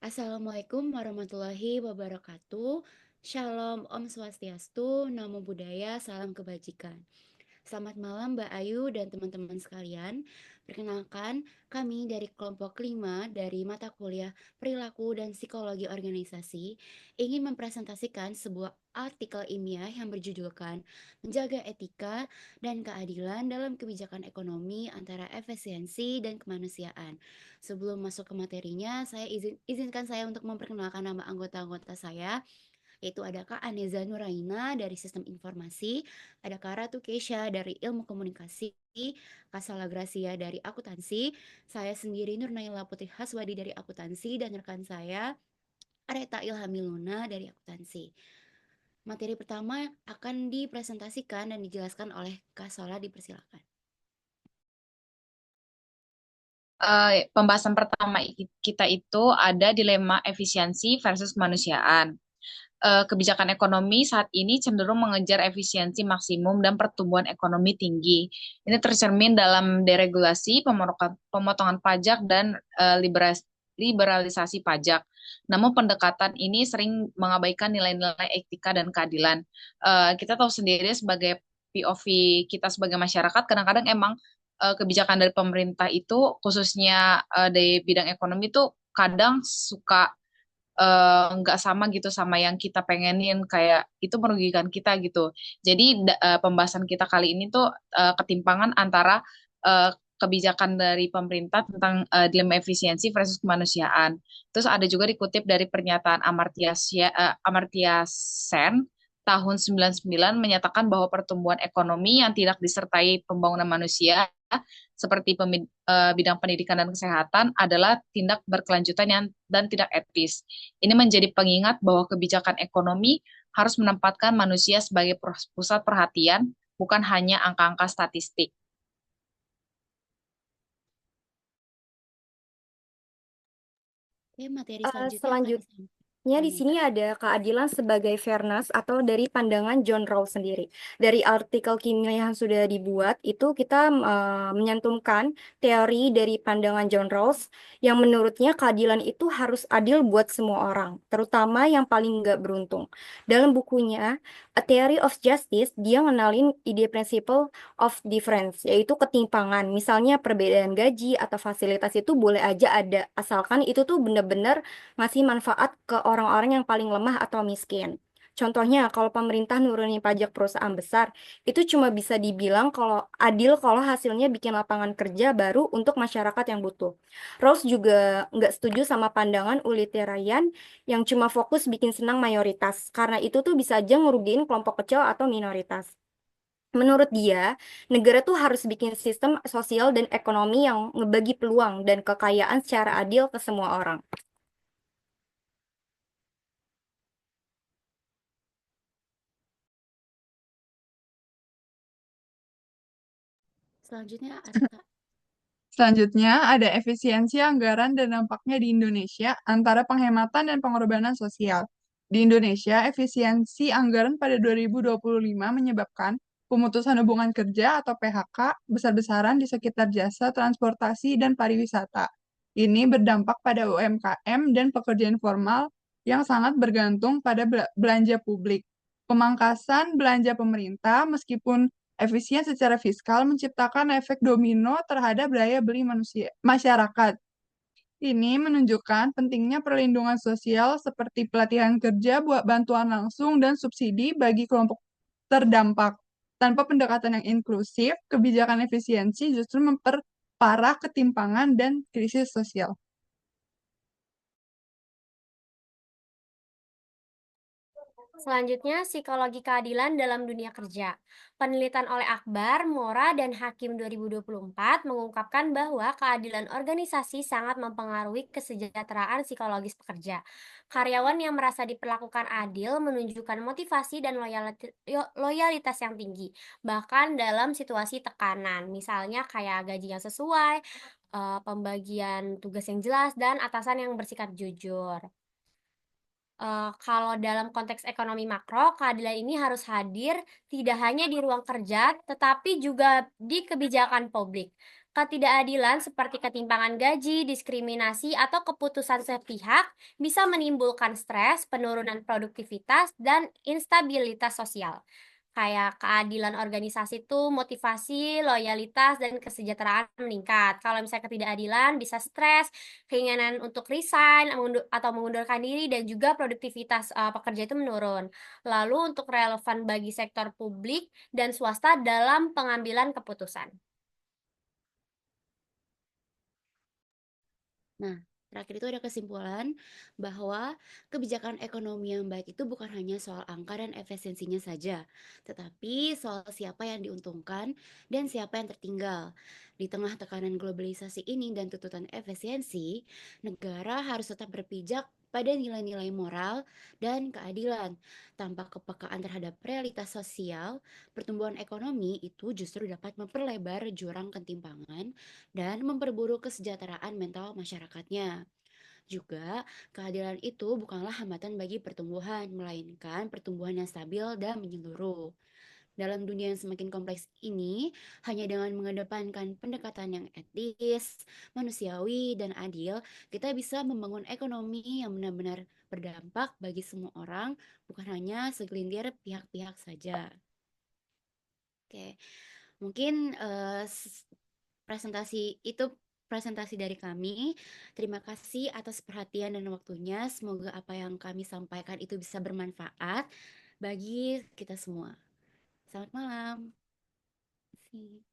Assalamualaikum warahmatullahi wabarakatuh. Shalom, Om Swastiastu, Namo Buddhaya, salam kebajikan. Selamat malam Mbak Ayu dan teman-teman sekalian. Perkenalkan, kami dari kelompok 5 dari mata kuliah Perilaku dan Psikologi Organisasi ingin mempresentasikan sebuah artikel ilmiah yang berjudulkan Menjaga Etika dan Keadilan dalam Kebijakan Ekonomi Antara Efisiensi dan Kemanusiaan. Sebelum masuk ke materinya, izinkan saya untuk memperkenalkan nama anggota-anggota saya, yaitu ada Kak Aneza Nuraina dari Sistem Informasi, ada Kak Ratu Keisha dari Ilmu Komunikasi, Kak Sala Gracia dari Akuntansi, saya sendiri Nurnaila Putri Haswadi dari Akuntansi, dan rekan saya Areta Ilhamiluna dari Akuntansi. Materi pertama akan dipresentasikan dan dijelaskan oleh Kak Sola, dipersilakan. Pembahasan pertama kita itu ada dilema efisiensi versus kemanusiaan. Kebijakan ekonomi saat ini cenderung mengejar efisiensi maksimum dan pertumbuhan ekonomi tinggi. Ini tercermin dalam deregulasi, pemotongan pajak, dan liberalisasi pajak. Namun pendekatan ini sering mengabaikan nilai-nilai etika dan keadilan. Kita tahu sendiri sebagai POV kita sebagai masyarakat, kadang-kadang emang kebijakan dari pemerintah itu khususnya di bidang ekonomi itu kadang suka nggak sama gitu sama yang kita pengenin, kayak itu merugikan kita gitu. Jadi pembahasan kita kali ini tuh ketimpangan antara uh, kebijakan dari pemerintah tentang dilema efisiensi versus kemanusiaan. Terus ada juga dikutip dari pernyataan Amartya Sen tahun 99 menyatakan bahwa pertumbuhan ekonomi yang tidak disertai pembangunan manusia seperti bidang pendidikan dan kesehatan adalah tindak berkelanjutan dan tidak etis. Ini menjadi pengingat bahwa kebijakan ekonomi harus menempatkan manusia sebagai pusat perhatian, bukan hanya angka-angka statistik. Oke, materi selanjutnya akan Selanjutnya disampaikan di Neza. sini ada keadilan sebagai fairness atau dari pandangan John Rawls sendiri. Dari artikel kimia yang sudah dibuat, itu kita menyantumkan teori dari pandangan John Rawls yang menurutnya keadilan itu harus adil buat semua orang, terutama yang paling nggak beruntung. Dalam bukunya, A Theory of Justice, dia ngenalin ide principle of difference, yaitu ketimpangan. Misalnya perbedaan gaji atau fasilitas itu boleh aja ada, asalkan itu tuh benar-benar ngasih manfaat ke orang-orang yang paling lemah atau miskin. Contohnya, kalau pemerintah nurunin pajak perusahaan besar, itu cuma bisa dibilang kalau adil kalau hasilnya bikin lapangan kerja baru untuk masyarakat yang butuh. Rawls juga nggak setuju sama pandangan utilitarian yang cuma fokus bikin senang mayoritas, karena itu tuh bisa aja ngerugiin kelompok kecil atau minoritas. Menurut dia, negara tuh harus bikin sistem sosial dan ekonomi yang ngebagi peluang dan kekayaan secara adil ke semua orang. Selanjutnya Areta. Selanjutnya, ada efisiensi anggaran dan dampaknya di Indonesia antara penghematan dan pengorbanan sosial. Di Indonesia, efisiensi anggaran pada 2025 menyebabkan pemutusan hubungan kerja atau PHK besar-besaran di sekitar jasa transportasi dan pariwisata. Ini berdampak pada UMKM dan pekerjaan formal yang sangat bergantung pada belanja publik. Pemangkasan belanja pemerintah, meskipun efisien secara fiskal, menciptakan efek domino terhadap daya beli masyarakat. Ini menunjukkan pentingnya perlindungan sosial seperti pelatihan kerja, buat bantuan langsung, dan subsidi bagi kelompok terdampak. Tanpa pendekatan yang inklusif, kebijakan efisiensi justru memperparah ketimpangan dan krisis sosial. Selanjutnya, psikologi keadilan dalam dunia kerja. Penelitian oleh Akbar, Mora, dan Hakim 2024 mengungkapkan bahwa keadilan organisasi sangat mempengaruhi kesejahteraan psikologis pekerja. Karyawan yang merasa diperlakukan adil menunjukkan motivasi dan loyalitas yang tinggi, bahkan dalam situasi tekanan, misalnya kayak gaji yang sesuai, pembagian tugas yang jelas, dan atasan yang bersikap jujur. Kalau dalam konteks ekonomi makro, keadilan ini harus hadir tidak hanya di ruang kerja, tetapi juga di kebijakan publik. Ketidakadilan seperti ketimpangan gaji, diskriminasi, atau keputusan sepihak bisa menimbulkan stres, penurunan produktivitas, dan instabilitas sosial. Kayak keadilan organisasi itu motivasi, loyalitas, dan kesejahteraan meningkat. Kalau misalnya ketidakadilan bisa stres, keinginan untuk resign atau mengundurkan diri, dan juga produktivitas pekerja itu menurun. Lalu untuk relevan bagi sektor publik dan swasta dalam pengambilan keputusan. Nah, terakhir itu ada kesimpulan bahwa kebijakan ekonomi yang baik itu bukan hanya soal angka dan efisiensinya saja, tetapi soal siapa yang diuntungkan dan siapa yang tertinggal. Di tengah tekanan globalisasi ini dan tuntutan efisiensi, negara harus tetap berpijak pada nilai-nilai moral dan keadilan. Tanpa kepekaan terhadap realitas sosial, pertumbuhan ekonomi itu justru dapat memperlebar jurang ketimpangan dan memperburuk kesejahteraan mental masyarakatnya. Juga, keadilan itu bukanlah hambatan bagi pertumbuhan, melainkan pertumbuhan yang stabil dan menyeluruh. Dalam dunia yang semakin kompleks ini, hanya dengan mengedepankan pendekatan yang etis, manusiawi, dan adil, kita bisa membangun ekonomi yang benar-benar berdampak bagi semua orang, bukan hanya segelintir pihak-pihak saja. Oke, mungkin presentasi dari kami. Terima kasih atas perhatian dan waktunya. Semoga apa yang kami sampaikan itu bisa bermanfaat bagi kita semua. Selamat malam. Terima kasih.